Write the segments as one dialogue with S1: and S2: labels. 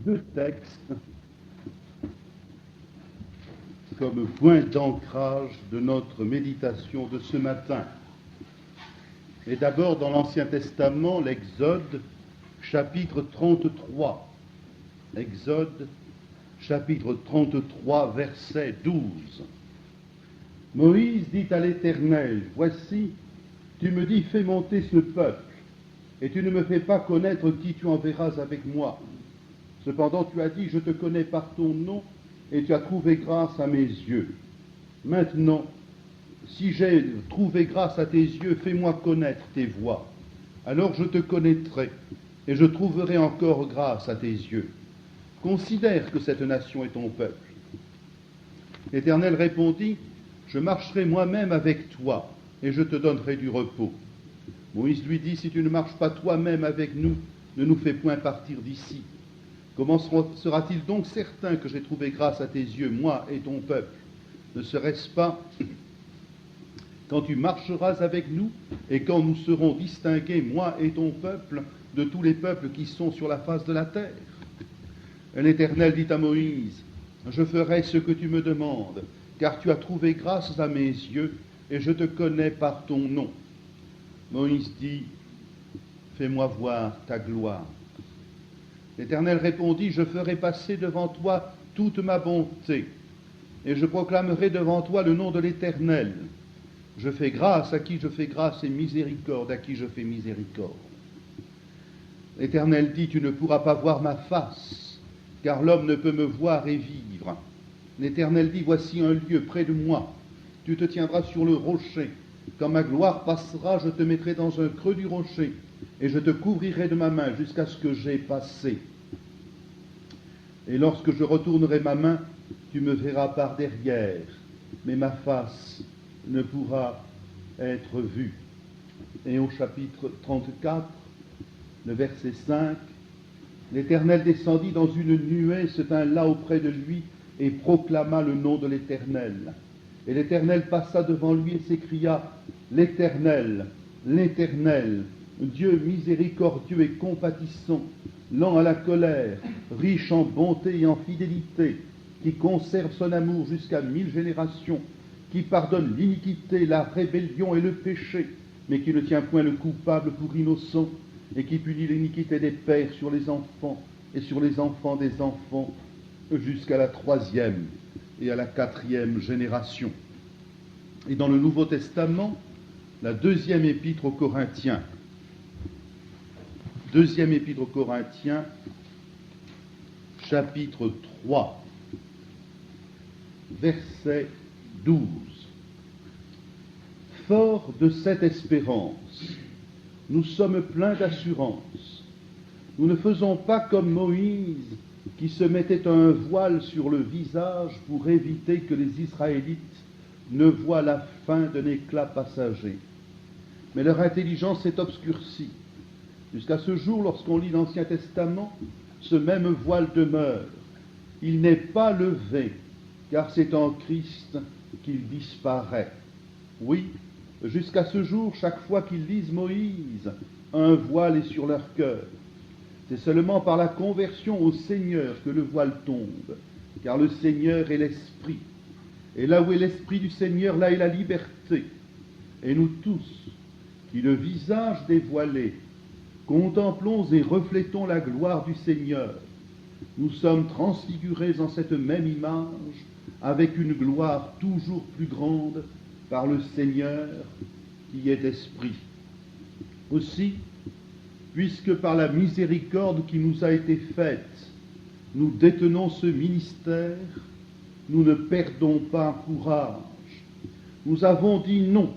S1: deux textes comme point d'ancrage de notre méditation de ce matin. Et d'abord dans l'Ancien Testament, l'Exode, chapitre 33. Exode, chapitre 33, verset 12. Moïse dit à l'Éternel, « Voici, tu me dis, fais monter ce peuple, et tu ne me fais pas connaître qui tu enverras avec moi. Cependant, tu as dit, je te connais par ton nom, et tu as trouvé grâce à mes yeux. Maintenant, si j'ai trouvé grâce à tes yeux, fais-moi connaître tes voies. Alors je te connaîtrai, et je trouverai encore grâce à tes yeux. Considère que cette nation est ton peuple. » L'Éternel répondit, « Je marcherai moi-même avec toi, et je te donnerai du repos. » Moïse lui dit, « Si tu ne marches pas toi-même avec nous, ne nous fais point partir d'ici. Comment sera-t-il donc certain que j'ai trouvé grâce à tes yeux, moi et ton peuple? Ne serait-ce pas quand tu marcheras avec nous, et quand nous serons distingués, moi et ton peuple, de tous les peuples qui sont sur la face de la terre? » Et l'Éternel dit à Moïse, « Je ferai ce que tu me demandes, car tu as trouvé grâce à mes yeux, et je te connais par ton nom. » Moïse dit, « Fais-moi voir ta gloire. » L'Éternel répondit, « Je ferai passer devant toi toute ma bonté, et je proclamerai devant toi le nom de l'Éternel. Je fais grâce à qui je fais grâce, et miséricorde à qui je fais miséricorde. » L'Éternel dit, « Tu ne pourras pas voir ma face, car l'homme ne peut me voir et vivre. » L'Éternel dit, « Voici un lieu près de moi. Tu te tiendras sur le rocher. Quand ma gloire passera, je te mettrai dans un creux du rocher, et je te couvrirai de ma main jusqu'à ce que j'aie passé. Et lorsque je retournerai ma main, tu me verras par derrière, mais ma face ne pourra être vue. » Et au chapitre 34, le verset 5, l'Éternel descendit dans une nuée, se tint là auprès de lui, et proclama le nom de l'Éternel. Et l'Éternel passa devant lui et s'écria, « L'Éternel, l'Éternel, Dieu miséricordieux et compatissant, lent à la colère, riche en bonté et en fidélité, qui conserve son amour jusqu'à 1000 générations, qui pardonne l'iniquité, la rébellion et le péché, mais qui ne tient point le coupable pour innocent, et qui punit l'iniquité des pères sur les enfants et sur les enfants des enfants, jusqu'à la 3e et à la 4e génération. » Et dans le Nouveau Testament, la 2e épître aux Corinthiens. 2e épître aux Corinthiens, chapitre 3, verset 12. « Fort de cette espérance, nous sommes pleins d'assurance. Nous ne faisons pas comme Moïse, qui se mettait un voile sur le visage pour éviter que les Israélites ne voient la fin d'un éclat passager. Mais leur intelligence est obscurcie. Jusqu'à ce jour, lorsqu'on lit l'Ancien Testament, ce même voile demeure. Il n'est pas levé, car c'est en Christ qu'il disparaît. » Oui, jusqu'à ce jour, chaque fois qu'ils lisent Moïse, un voile est sur leur cœur. C'est seulement par la conversion au Seigneur que le voile tombe, car le Seigneur est l'Esprit. Et là où est l'Esprit du Seigneur, là est la liberté. Et nous tous, qui le visage dévoilé, contemplons et reflétons la gloire du Seigneur, nous sommes transfigurés en cette même image, avec une gloire toujours plus grande, par le Seigneur qui est Esprit. Aussi, puisque par la miséricorde qui nous a été faite, nous détenons ce ministère, nous ne perdons pas courage. Nous avons dit non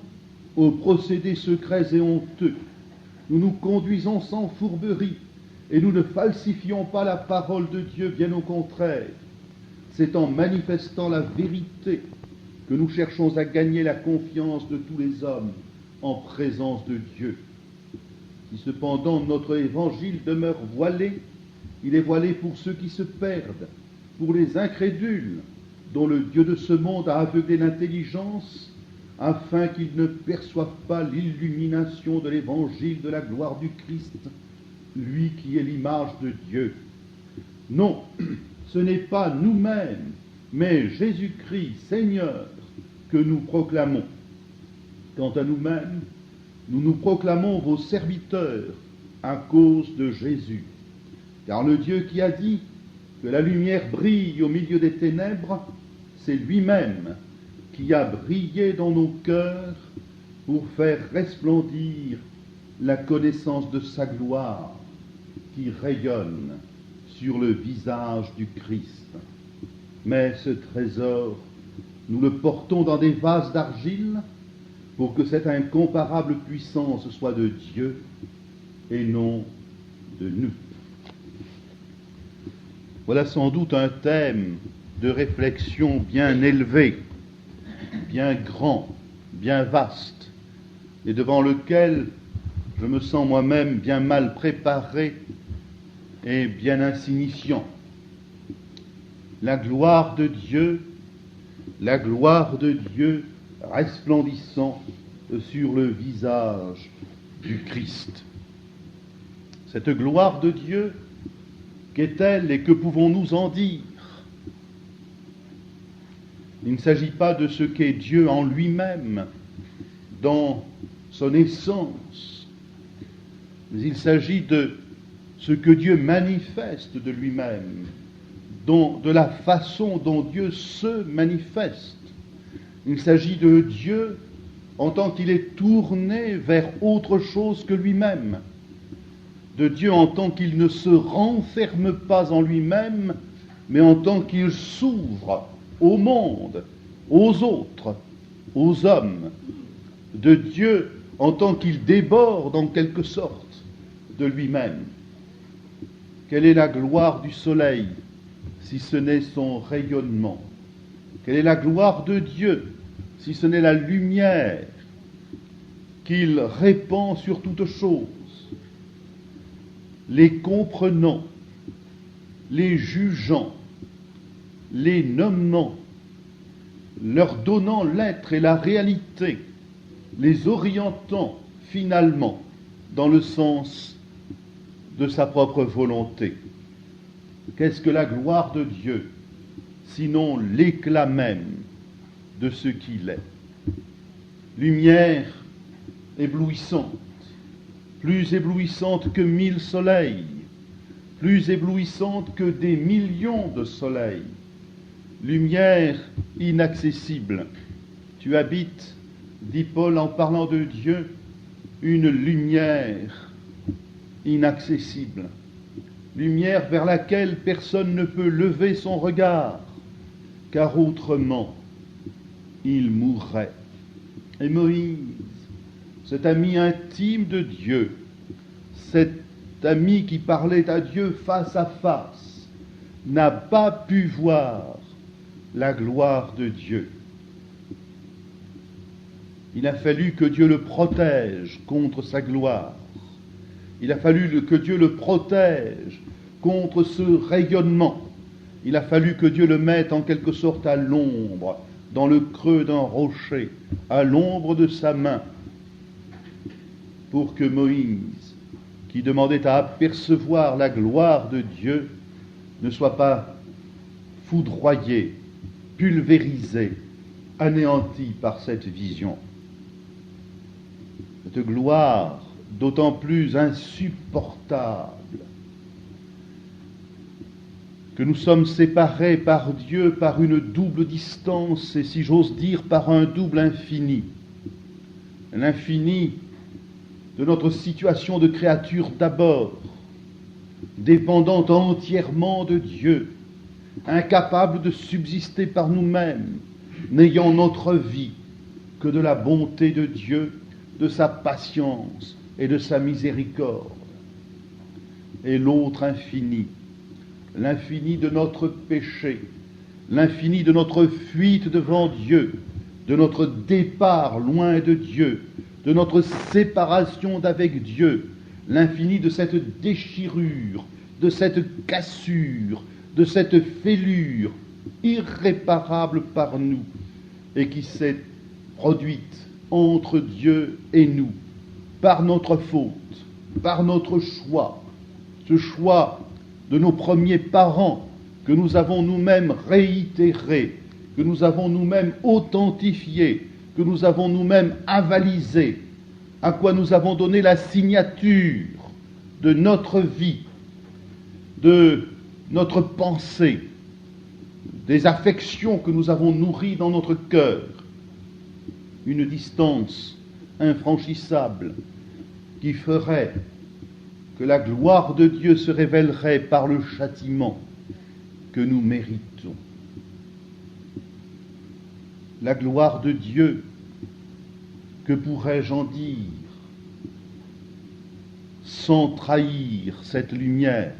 S1: aux procédés secrets et honteux. Nous nous conduisons sans fourberie et nous ne falsifions pas la parole de Dieu, bien au contraire. C'est en manifestant la vérité que nous cherchons à gagner la confiance de tous les hommes en présence de Dieu. Si cependant notre évangile demeure voilé, il est voilé pour ceux qui se perdent, pour les incrédules, dont le Dieu de ce monde a aveuglé l'intelligence, afin qu'ils ne perçoivent pas l'illumination de l'évangile de la gloire du Christ, lui qui est l'image de Dieu. Non, ce n'est pas nous-mêmes, mais Jésus-Christ, Seigneur, que nous proclamons. Quant à nous-mêmes, nous nous proclamons vos serviteurs à cause de Jésus. Car le Dieu qui a dit que la lumière brille au milieu des ténèbres, c'est lui-même qui a brillé dans nos cœurs pour faire resplendir la connaissance de sa gloire qui rayonne sur le visage du Christ. Mais ce trésor, nous le portons dans des vases d'argile pour que cette incomparable puissance soit de Dieu et non de nous. Voilà sans doute un thème de réflexion bien élevé, bien grand, bien vaste, et devant lequel je me sens moi-même bien mal préparé et bien insignifiant. La gloire de Dieu resplendissant sur le visage du Christ. Cette gloire de Dieu, qu'est-elle et que pouvons-nous en dire? Il ne s'agit pas de ce qu'est Dieu en lui-même, dans son essence, mais il s'agit de ce que Dieu manifeste de lui-même, de la façon dont Dieu se manifeste. Il s'agit de Dieu en tant qu'il est tourné vers autre chose que lui-même, de Dieu en tant qu'il ne se renferme pas en lui-même, mais en tant qu'il s'ouvre au monde, aux autres, aux hommes, de Dieu en tant qu'il déborde en quelque sorte de lui-même. Quelle est la gloire du soleil si ce n'est son rayonnement? Quelle est la gloire de Dieu si ce n'est la lumière qu'il répand sur toute chose, les comprenant, les jugeant, les nommant, leur donnant l'être et la réalité, les orientant finalement dans le sens de sa propre volonté. Qu'est-ce que la gloire de Dieu, sinon l'éclat même de ce qu'il est? Lumière éblouissante, plus éblouissante que 1000 soleils, plus éblouissante que des millions de soleils. Lumière inaccessible. Tu habites, dit Paul en parlant de Dieu, une lumière inaccessible. Lumière vers laquelle personne ne peut lever son regard, car autrement, il mourrait. Et Moïse, cet ami intime de Dieu, cet ami qui parlait à Dieu face à face, n'a pas pu voir la gloire de Dieu. Il a fallu que Dieu le protège contre sa gloire. Il a fallu que Dieu le protège contre ce rayonnement. Il a fallu que Dieu le mette en quelque sorte à l'ombre, dans le creux d'un rocher, à l'ombre de sa main, pour que Moïse, qui demandait à apercevoir la gloire de Dieu, ne soit pas foudroyé, pulvérisé, anéanti par cette vision. Cette gloire d'autant plus insupportable que nous sommes séparés par Dieu par une double distance et, si j'ose dire, par un double infini. L'infini de notre situation de créature d'abord, dépendante entièrement de Dieu, incapable de subsister par nous-mêmes, n'ayant notre vie que de la bonté de Dieu, de sa patience et de sa miséricorde. Et l'autre infini, l'infini de notre péché, l'infini de notre fuite devant Dieu, de notre départ loin de Dieu, de notre séparation d'avec Dieu, l'infini de cette déchirure, de cette cassure, de cette fêlure irréparable par nous et qui s'est produite entre Dieu et nous, par notre faute, par notre choix, ce choix de nos premiers parents, que nous avons nous-mêmes réitéré, que nous avons nous-mêmes authentifié, que nous avons nous-mêmes avalisé, à quoi nous avons donné la signature de notre vie, de notre pensée, des affections que nous avons nourries dans notre cœur, une distance infranchissable qui ferait que la gloire de Dieu se révélerait par le châtiment que nous méritons. La gloire de Dieu, que pourrais-je en dire sans trahir cette lumière,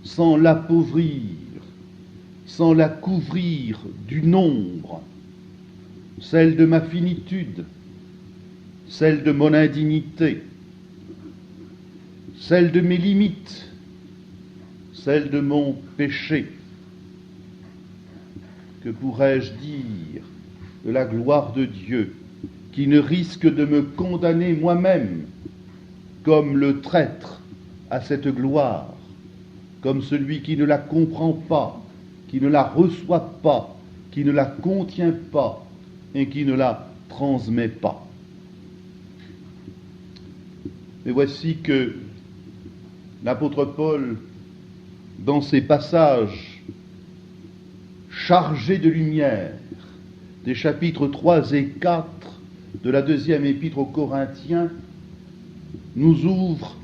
S1: sans l'appauvrir, sans la couvrir du nombre, celle de ma finitude, celle de mon indignité, celle de mes limites, celle de mon péché. Que pourrais-je dire de la gloire de Dieu qui ne risque de me condamner moi-même comme le traître à cette gloire, comme celui qui ne la comprend pas, qui ne la reçoit pas, qui ne la contient pas et qui ne la transmet pas. Mais voici que l'apôtre Paul, dans ces passages chargés de lumière, des chapitres 3 et 4 de la deuxième épître aux Corinthiens, nous ouvre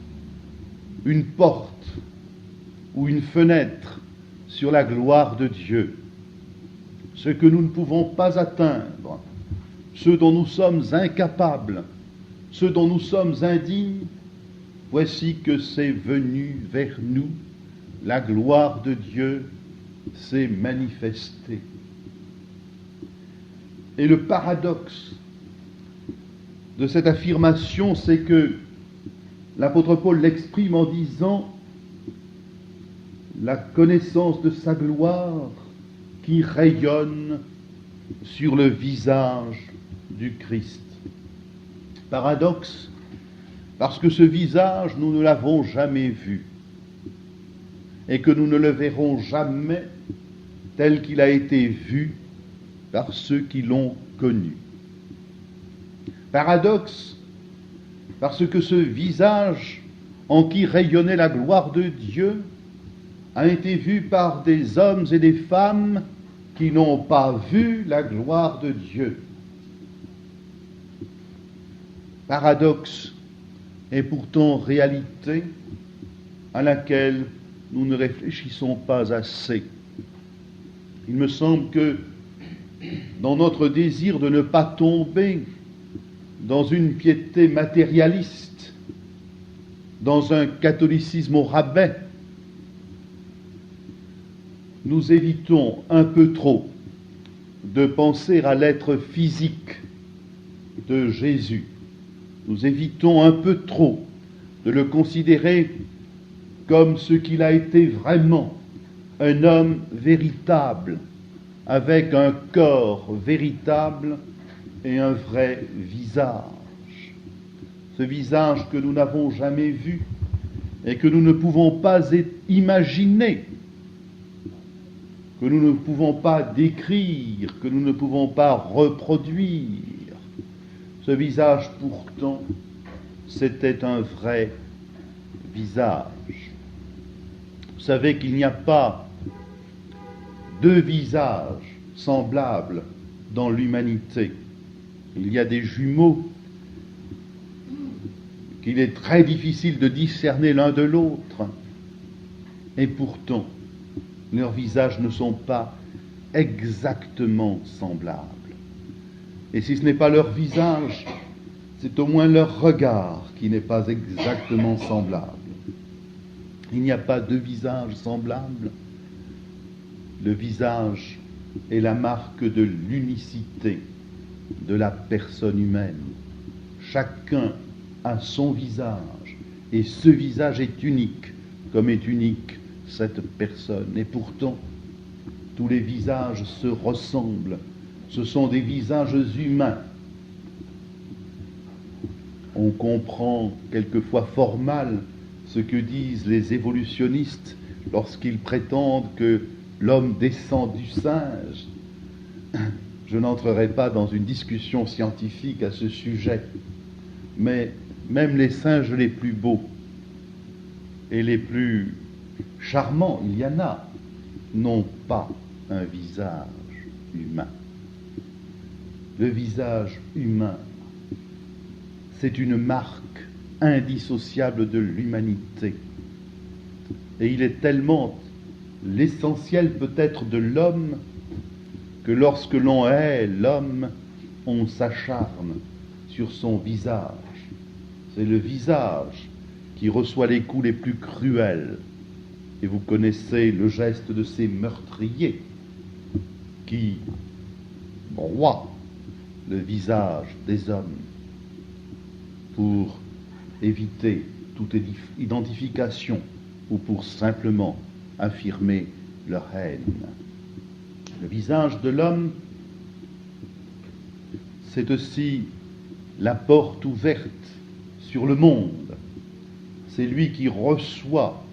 S1: une porte ou une fenêtre sur la gloire de Dieu. Ce que nous ne pouvons pas atteindre, ce dont nous sommes incapables, ce dont nous sommes indignes, voici que c'est venu vers nous, la gloire de Dieu s'est manifestée. Et le paradoxe de cette affirmation, c'est que l'apôtre Paul l'exprime en disant la connaissance de sa gloire qui rayonne sur le visage du Christ. Paradoxe, parce que ce visage, nous ne l'avons jamais vu et que nous ne le verrons jamais tel qu'il a été vu par ceux qui l'ont connu. Paradoxe, parce que ce visage en qui rayonnait la gloire de Dieu a été vu par des hommes et des femmes qui n'ont pas vu la gloire de Dieu. Paradoxe et pourtant réalité à laquelle nous ne réfléchissons pas assez. Il me semble que dans notre désir de ne pas tomber dans une piété matérialiste, dans un catholicisme au rabais, nous évitons un peu trop de penser à l'être physique de Jésus. Nous évitons un peu trop de le considérer comme ce qu'il a été vraiment, un homme véritable, avec un corps véritable et un vrai visage. Ce visage que nous n'avons jamais vu et que nous ne pouvons pas imaginer, que nous ne pouvons pas décrire, que nous ne pouvons pas reproduire. Ce visage, pourtant, c'était un vrai visage. Vous savez qu'il n'y a pas deux visages semblables dans l'humanité. Il y a des jumeaux qu'il est très difficile de discerner l'un de l'autre. Et pourtant, leurs visages ne sont pas exactement semblables. Et si ce n'est pas leur visage, c'est au moins leur regard qui n'est pas exactement semblable. Il n'y a pas deux visages semblables. Le visage est la marque de l'unicité de la personne humaine. Chacun a son visage, et ce visage est unique, comme est unique cette personne. Et pourtant, tous les visages se ressemblent. Ce sont des visages humains. On comprend quelquefois fort mal ce ce que disent les évolutionnistes lorsqu'ils prétendent que l'homme descend du singe. Je n'entrerai pas dans une discussion scientifique à ce sujet, mais même les singes les plus beaux et les plus charmants, il y en a, n'ont pas un visage humain. Le visage humain, c'est une marque indissociable de l'humanité. Et il est tellement l'essentiel peut-être de l'homme que lorsque l'on hait l'homme, on s'acharne sur son visage. C'est le visage qui reçoit les coups les plus cruels. Et vous connaissez le geste de ces meurtriers qui broient le visage des hommes pour éviter toute identification ou pour simplement affirmer leur haine. Le visage de l'homme, c'est aussi la porte ouverte sur le monde. C'est lui qui reçoit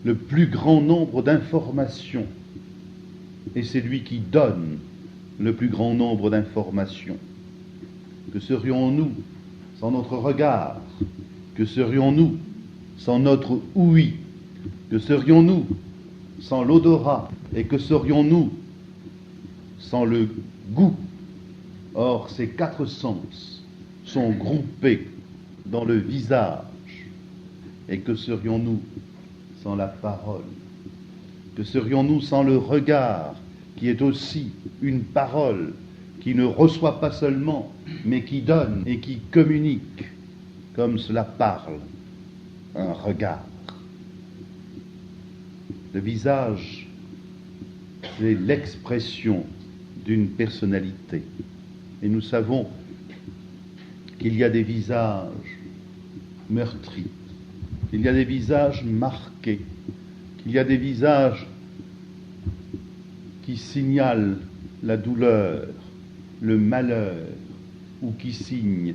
S1: le plus grand nombre d'informations et c'est lui qui donne le plus grand nombre d'informations. Que serions-nous sans notre regard? Que serions-nous sans notre ouïe? Que serions-nous sans l'odorat? Et que serions-nous sans le goût? Or, ces quatre sens sont groupés dans le visage. Et que serions-nous sans la parole? Que serions-nous sans le regard, qui est aussi une parole, qui ne reçoit pas seulement, mais qui donne et qui communique, comme cela parle, un regard. Le visage, c'est l'expression d'une personnalité. Et nous savons qu'il y a des visages meurtris, qu'il y a des visages marqués, qu'il y a des visages qui signalent la douleur, le malheur, ou qui signent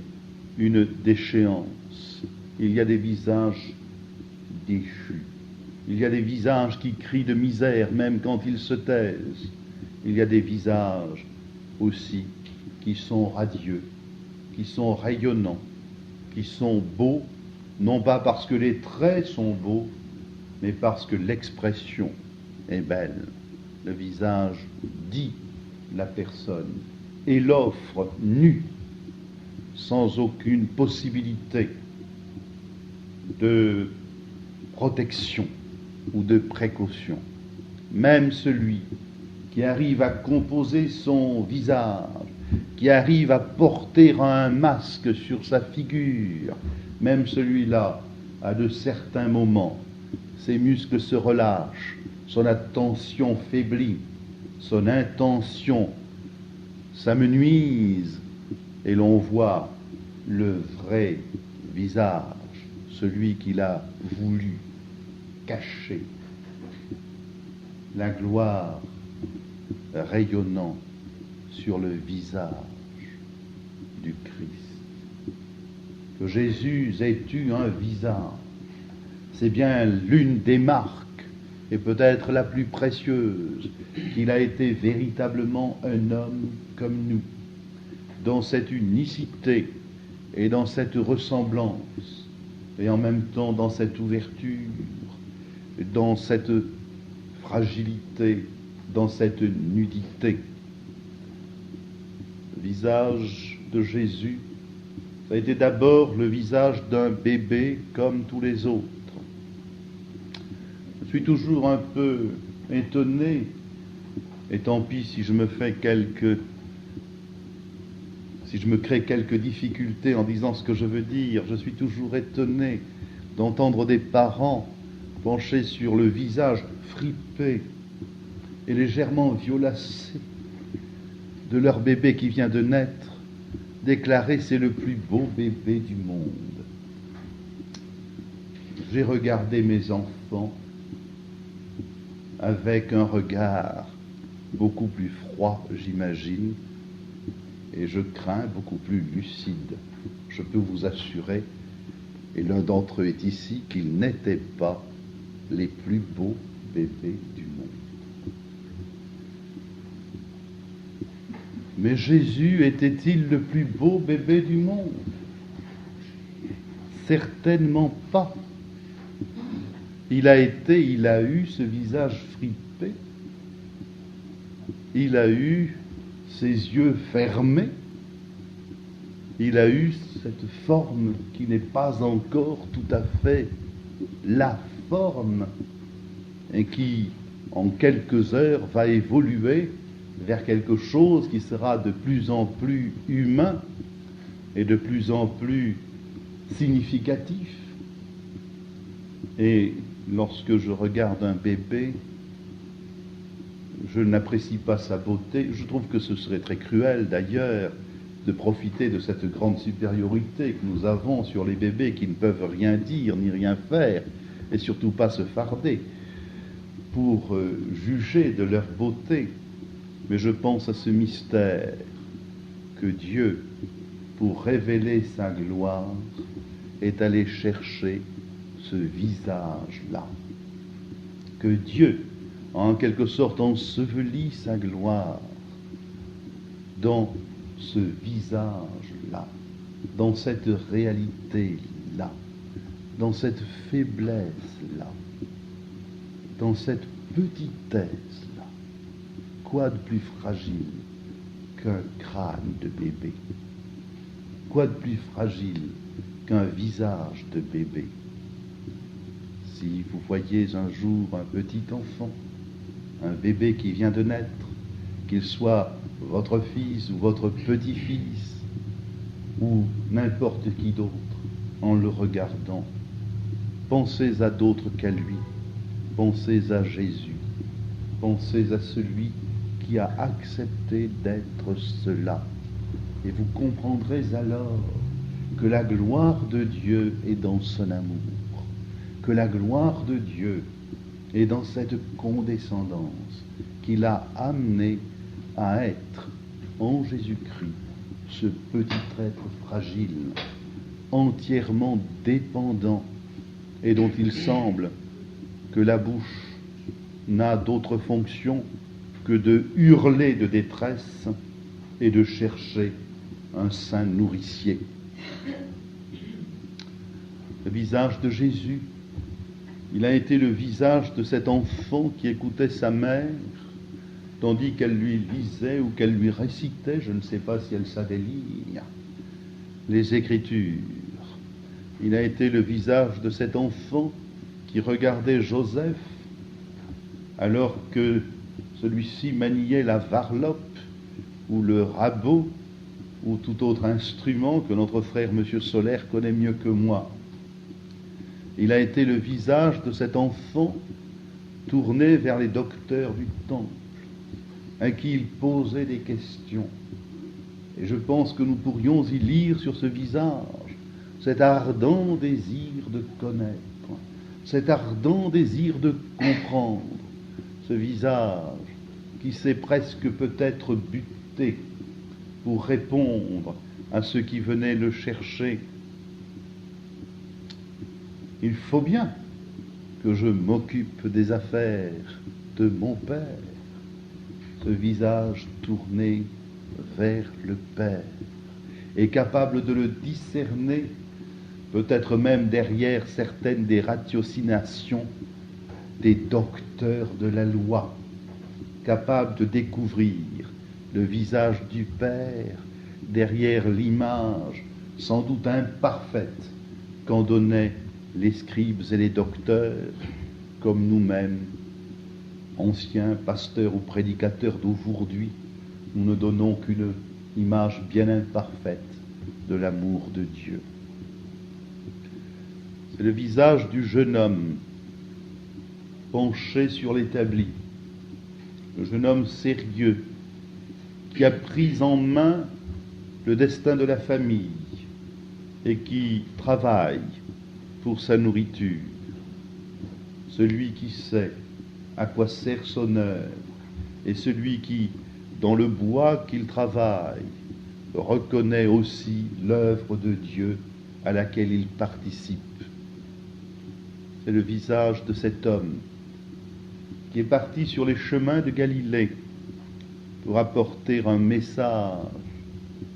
S1: une déchéance. Il y a des visages déchus. Il y a des visages qui crient de misère même quand ils se taisent. Il y a des visages aussi qui sont radieux, qui sont rayonnants, qui sont beaux, non pas parce que les traits sont beaux, mais parce que l'expression est belle. Le visage dit la personne et l'offre nue, sans aucune possibilité de protection ou de précaution. Même celui qui arrive à composer son visage, qui arrive à porter un masque sur sa figure, même celui-là, à de certains moments, ses muscles se relâchent, son attention faiblit, son intention s'amenuise, et l'on voit le vrai visage, celui qu'il a voulu cacher, la gloire rayonnant sur le visage du Christ. Que Jésus ait eu un visage, c'est bien l'une des marques, et peut-être la plus précieuse, qu'il a été véritablement un homme comme nous, dans cette unicité et dans cette ressemblance, et en même temps dans cette ouverture, dans cette fragilité, dans cette nudité. Le visage de Jésus, ça a été d'abord le visage d'un bébé comme tous les autres. Je suis toujours un peu étonné, et tant pis si je me crée quelques difficultés en disant ce que je veux dire, je suis toujours étonné d'entendre des parents penchés sur le visage fripé et légèrement violacé de leur bébé qui vient de naître, déclarer c'est le plus beau bébé du monde. J'ai regardé mes enfants avec un regard beaucoup plus froid, j'imagine, et je crains beaucoup plus lucide. Je peux vous assurer et l'un d'entre eux est ici, qu'ils n'étaient pas les plus beaux bébés du monde. Mais Jésus était-il le plus beau bébé du monde? Certainement pas. Il a eu ce visage fripé, il a eu ses yeux fermés, il a eu cette forme qui n'est pas encore tout à fait la forme et qui, en quelques heures, va évoluer vers quelque chose qui sera de plus en plus humain et de plus en plus significatif. Et lorsque je regarde un bébé, je n'apprécie pas sa beauté. Je trouve que ce serait très cruel d'ailleurs de profiter de cette grande supériorité que nous avons sur les bébés qui ne peuvent rien dire ni rien faire, et surtout pas se farder, pour juger de leur beauté. Mais je pense à ce mystère que Dieu, pour révéler sa gloire, est allé chercher ce visage-là. Que Dieu a en quelque sorte enseveli sa gloire dans ce visage-là, dans cette réalité-là, dans cette faiblesse-là, dans cette petitesse-là. Quoi de plus fragile qu'un crâne de bébé? Quoi de plus fragile qu'un visage de bébé? Si vous voyez un jour un petit enfant, un bébé qui vient de naître, qu'il soit votre fils ou votre petit-fils, ou n'importe qui d'autre, en le regardant, pensez à d'autres qu'à lui, pensez à Jésus, pensez à celui qui a accepté d'être cela, et vous comprendrez alors que la gloire de Dieu est dans son amour, que la gloire de Dieu est dans cette condescendance qu'il a amené à être en Jésus-Christ, ce petit être fragile, entièrement dépendant, et dont il semble que la bouche n'a d'autre fonction que de hurler de détresse et de chercher un sein nourricier. Le visage de Jésus, il a été le visage de cet enfant qui écoutait sa mère, tandis qu'elle lui lisait ou qu'elle lui récitait, je ne sais pas si elle savait lire, les Écritures. Il a été le visage de cet enfant qui regardait Joseph alors que celui-ci maniait la varlope ou le rabot ou tout autre instrument que notre frère M. Solaire connaît mieux que moi. Il a été le visage de cet enfant tourné vers les docteurs du temple, à qui il posait des questions. Et je pense que nous pourrions y lire sur ce visage cet ardent désir de connaître, cet ardent désir de comprendre, ce visage qui s'est presque peut-être buté pour répondre à ceux qui venaient le chercher. Il faut bien que je m'occupe des affaires de mon Père. Ce visage tourné vers le Père est capable de le discerner, peut-être même derrière certaines des ratiocinations des docteurs de la loi, capable de découvrir le visage du Père derrière l'image sans doute imparfaite qu'en donnaient les scribes et les docteurs, comme nous-mêmes, anciens pasteurs ou prédicateurs d'aujourd'hui, nous ne donnons qu'une image bien imparfaite de l'amour de Dieu. C'est le visage du jeune homme penché sur l'établi, le jeune homme sérieux qui a pris en main le destin de la famille et qui travaille pour sa nourriture, celui qui sait à quoi sert son œuvre et celui qui, dans le bois qu'il travaille, reconnaît aussi l'œuvre de Dieu à laquelle il participe. C'est le visage de cet homme qui est parti sur les chemins de Galilée pour apporter un message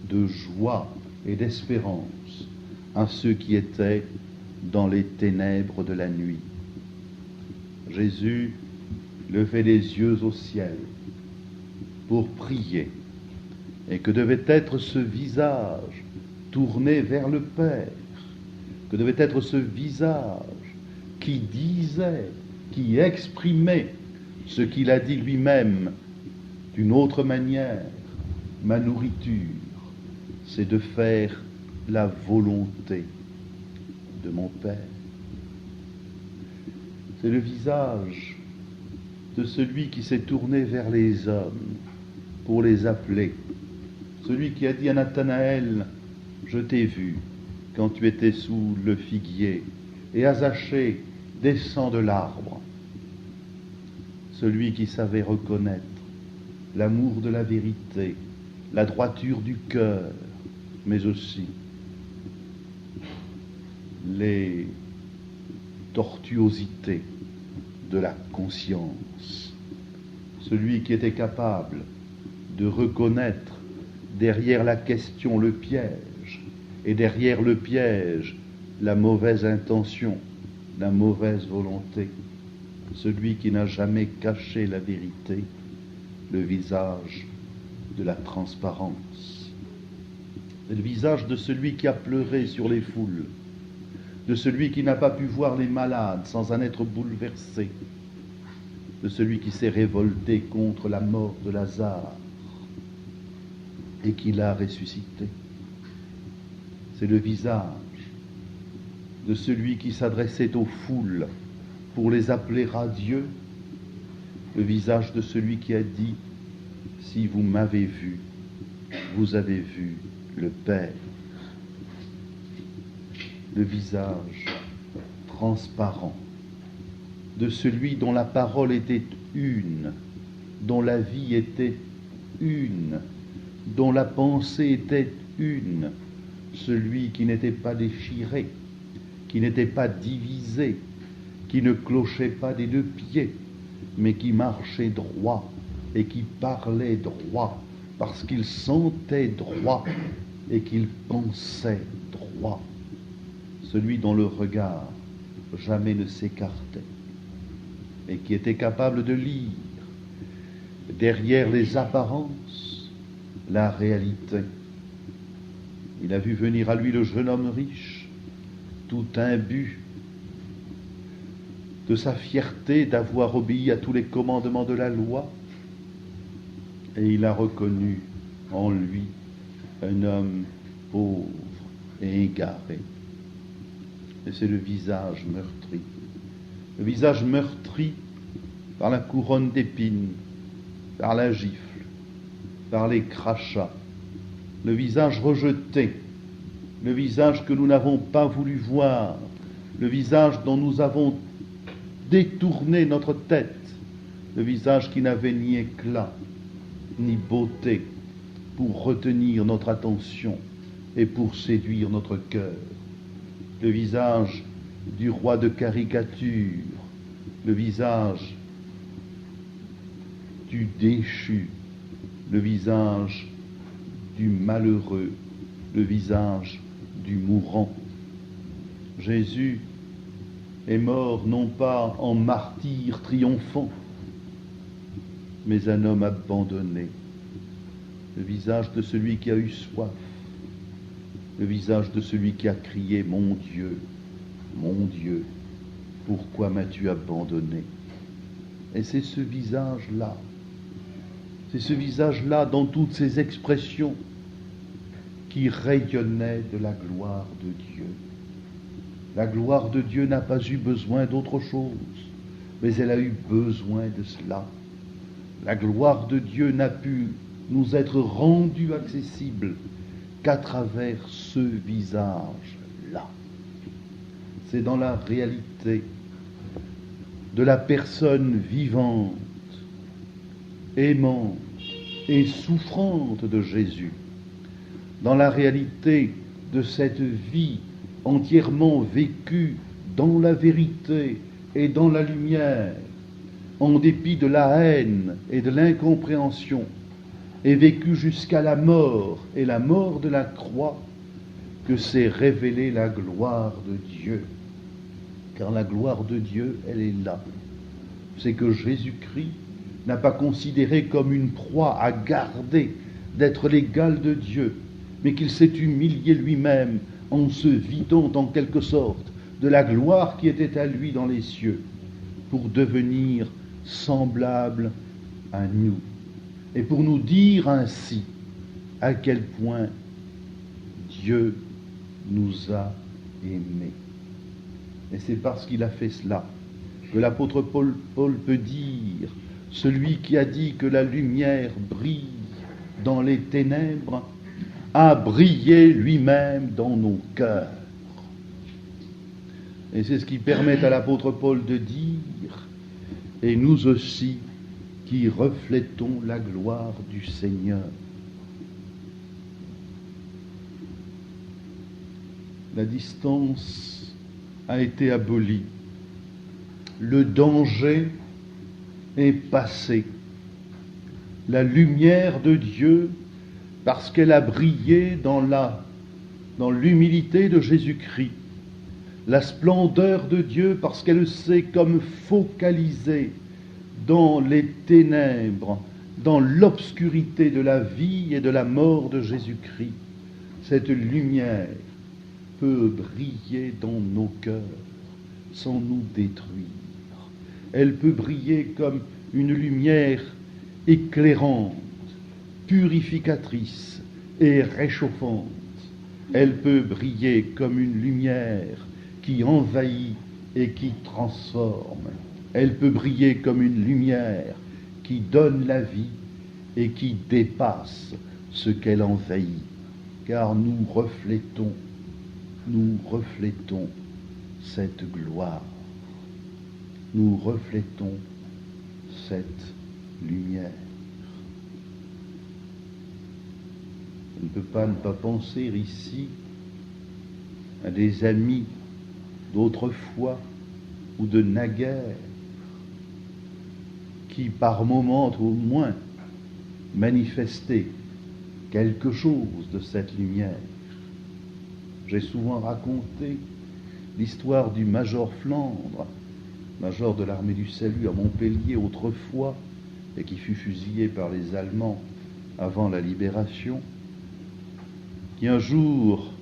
S1: de joie et d'espérance à ceux qui étaient dans les ténèbres de la nuit. Jésus levait les yeux au ciel pour prier, et que devait être ce visage tourné vers le Père, que devait être ce visage qui disait, qui exprimait ce qu'il a dit lui-même d'une autre manière: ma nourriture, c'est de faire la volonté de mon Père. C'est le visage de celui qui s'est tourné vers les hommes pour les appeler, celui qui a dit à Nathanaël: je t'ai vu quand tu étais sous le figuier, et à Zachée, descends de l'arbre. Celui qui savait reconnaître l'amour de la vérité, la droiture du cœur, mais aussi les tortuosités de la conscience. Celui qui était capable de reconnaître derrière la question le piège, et derrière le piège la mauvaise intention, la mauvaise volonté. Celui qui n'a jamais caché la vérité, le visage de la transparence. C'est le visage de celui qui a pleuré sur les foules, de celui qui n'a pas pu voir les malades sans en être bouleversé, de celui qui s'est révolté contre la mort de Lazare et qui l'a ressuscité. C'est le visage de celui qui s'adressait aux foules pour les appeler à Dieu, le visage de celui qui a dit: si vous m'avez vu, vous avez vu le Père. Le visage transparent de celui dont la parole était une, dont la vie était une, dont la pensée était une, celui qui n'était pas déchiré, qui n'était pas divisé, qui ne clochait pas des deux pieds, mais qui marchait droit et qui parlait droit, parce qu'il sentait droit et qu'il pensait droit. Celui dont le regard jamais ne s'écartait et qui était capable de lire derrière les apparences la réalité. Il a vu venir à lui le jeune homme riche, tout imbu de sa fierté d'avoir obéi à tous les commandements de la loi, et il a reconnu en lui un homme pauvre et égaré. Et c'est le visage meurtri par la couronne d'épines, par la gifle, par les crachats, le visage rejeté, le visage que nous n'avons pas voulu voir, le visage dont nous avons détourné notre tête, le visage qui n'avait ni éclat, ni beauté pour retenir notre attention et pour séduire notre cœur. Le visage du roi de caricature, le visage du déchu, le visage du malheureux, le visage du mourant. Jésus est mort non pas en martyr triomphant, mais un homme abandonné. Le visage de celui qui a eu soif, le visage de celui qui a crié: mon Dieu, pourquoi m'as-tu abandonné? Et c'est ce visage-là dans toutes ses expressions qui rayonnait de la gloire de Dieu. La gloire de Dieu n'a pas eu besoin d'autre chose, mais elle a eu besoin de cela. La gloire de Dieu n'a pu nous être rendue accessible qu'à travers ce visage-là. C'est dans la réalité de la personne vivante, aimante et souffrante de Jésus, dans la réalité de cette vie entièrement vécu dans la vérité et dans la lumière, en dépit de la haine et de l'incompréhension, et vécu jusqu'à la mort et la mort de la croix, que s'est révélée la gloire de Dieu. Car la gloire de Dieu, elle est là. C'est que Jésus-Christ n'a pas considéré comme une proie à garder d'être l'égal de Dieu, mais qu'il s'est humilié lui-même en se vidant en quelque sorte de la gloire qui était à lui dans les cieux, pour devenir semblable à nous, et pour nous dire ainsi à quel point Dieu nous a aimés. Et c'est parce qu'il a fait cela que l'apôtre Paul peut dire, celui qui a dit que la lumière brille dans les ténèbres, a brillé lui-même dans nos cœurs. Et c'est ce qui permet à l'apôtre Paul de dire, et nous aussi qui reflétons la gloire du Seigneur. La distance a été abolie. Le danger est passé. La lumière de Dieu, parce qu'elle a brillé dans l'humilité de Jésus-Christ, la splendeur de Dieu, parce qu'elle s'est comme focalisée dans les ténèbres, dans l'obscurité de la vie et de la mort de Jésus-Christ. Cette lumière peut briller dans nos cœurs sans nous détruire. Elle peut briller comme une lumière éclairante, purificatrice et réchauffante. Elle peut briller comme une lumière qui envahit et qui transforme. Elle peut briller comme une lumière qui donne la vie et qui dépasse ce qu'elle envahit. Car nous reflétons cette gloire. Nous reflétons cette lumière. On ne peut pas ne pas penser ici à des amis d'autrefois ou de naguère qui, par moments au moins, manifestaient quelque chose de cette lumière. J'ai souvent raconté l'histoire du Major Flandre, major de l'armée du salut à Montpellier autrefois, et qui fut fusillé par les Allemands avant la libération, qui un jour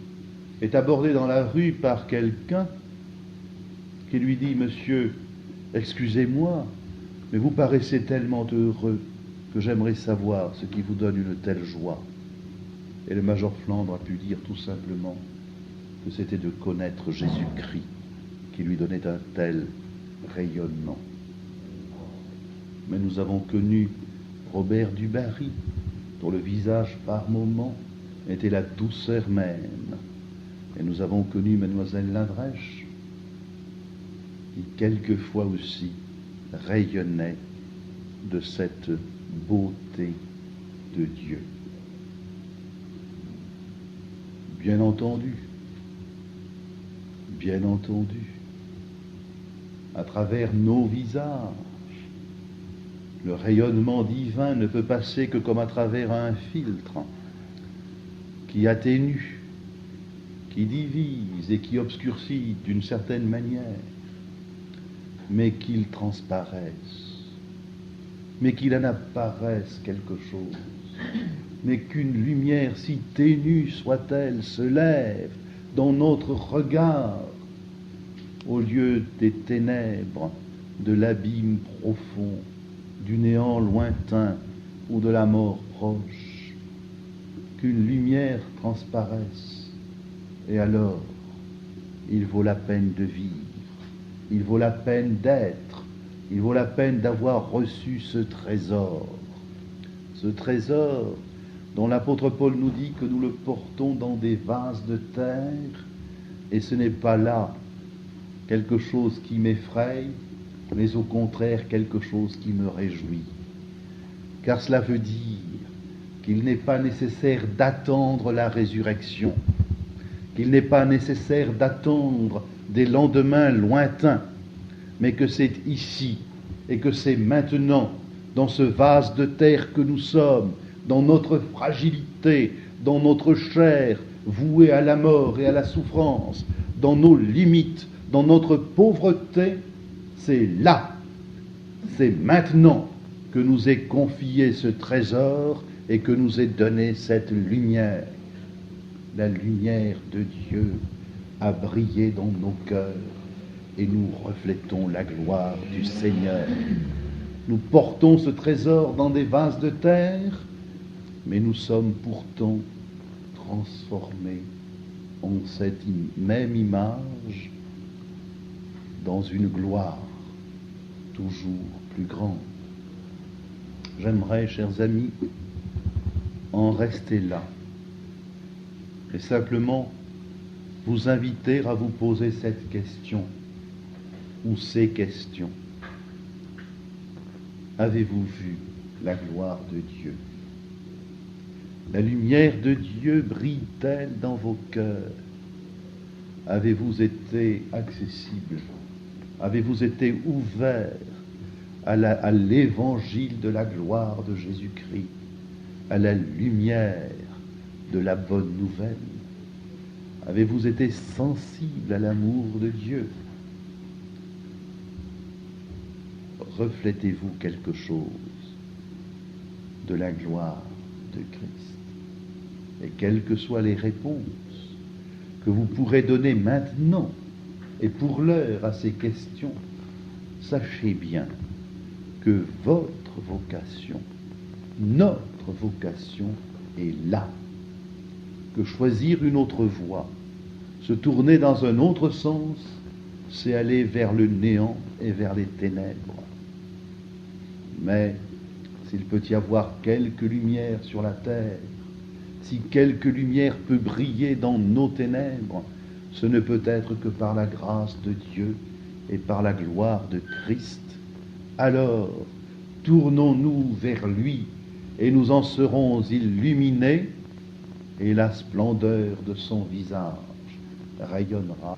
S1: est abordé dans la rue par quelqu'un qui lui dit « Monsieur, excusez-moi, mais vous paraissez tellement heureux que j'aimerais savoir ce qui vous donne une telle joie. » Et le Major Flandre a pu dire tout simplement que c'était de connaître Jésus-Christ qui lui donnait un tel rayonnement. Mais nous avons connu Robert Dubarry, dont le visage par moments était la douceur même. Et nous avons connu Mademoiselle Ladrèche, qui quelquefois aussi rayonnait de cette beauté de Dieu. Bien entendu, à travers nos visages, le rayonnement divin ne peut passer que comme à travers un filtre qui atténue, qui divise et qui obscurcit d'une certaine manière, mais qu'il transparaisse, mais qu'il en apparaisse quelque chose, mais qu'une lumière si ténue soit-elle se lève dans notre regard au lieu des ténèbres, de l'abîme profond, du néant lointain ou de la mort proche, qu'une lumière transparaisse, et alors il vaut la peine de vivre, il vaut la peine d'être, il vaut la peine d'avoir reçu ce trésor dont l'apôtre Paul nous dit que nous le portons dans des vases de terre, et ce n'est pas là quelque chose qui m'effraie, mais au contraire quelque chose qui me réjouit. Car cela veut dire qu'il n'est pas nécessaire d'attendre la résurrection, qu'il n'est pas nécessaire d'attendre des lendemains lointains, mais que c'est ici et que c'est maintenant, dans ce vase de terre que nous sommes, dans notre fragilité, dans notre chair vouée à la mort et à la souffrance, dans nos limites, dans notre pauvreté, c'est là, c'est maintenant que nous est confié ce trésor et que nous est donné cette lumière. La lumière de Dieu a brillé dans nos cœurs et nous reflétons la gloire du Seigneur. Nous portons ce trésor dans des vases de terre, mais nous sommes pourtant transformés en cette même image dans une gloire toujours plus grande. J'aimerais, chers amis, en rester là et simplement vous inviter à vous poser cette question ou ces questions. Avez-vous vu la gloire de Dieu? La lumière de Dieu brille-t-elle dans vos cœurs? Avez-vous été accessible? Avez-vous été ouvert à l'évangile de la gloire de Jésus-Christ, à la lumière de la bonne nouvelle? Avez-vous été sensible à l'amour de Dieu? Reflétez-vous quelque chose de la gloire de Christ? Et quelles que soient les réponses que vous pourrez donner maintenant et pour l'heure à ces questions, sachez bien que votre vocation, notre vocation est là. Que choisir une autre voie, se tourner dans un autre sens, c'est aller vers le néant et vers les ténèbres. Mais s'il peut y avoir quelque lumière sur la terre, si quelque lumière peut briller dans nos ténèbres, ce ne peut être que par la grâce de Dieu et par la gloire de Christ. Alors, tournons-nous vers lui et nous en serons illuminés et la splendeur de son visage rayonnera.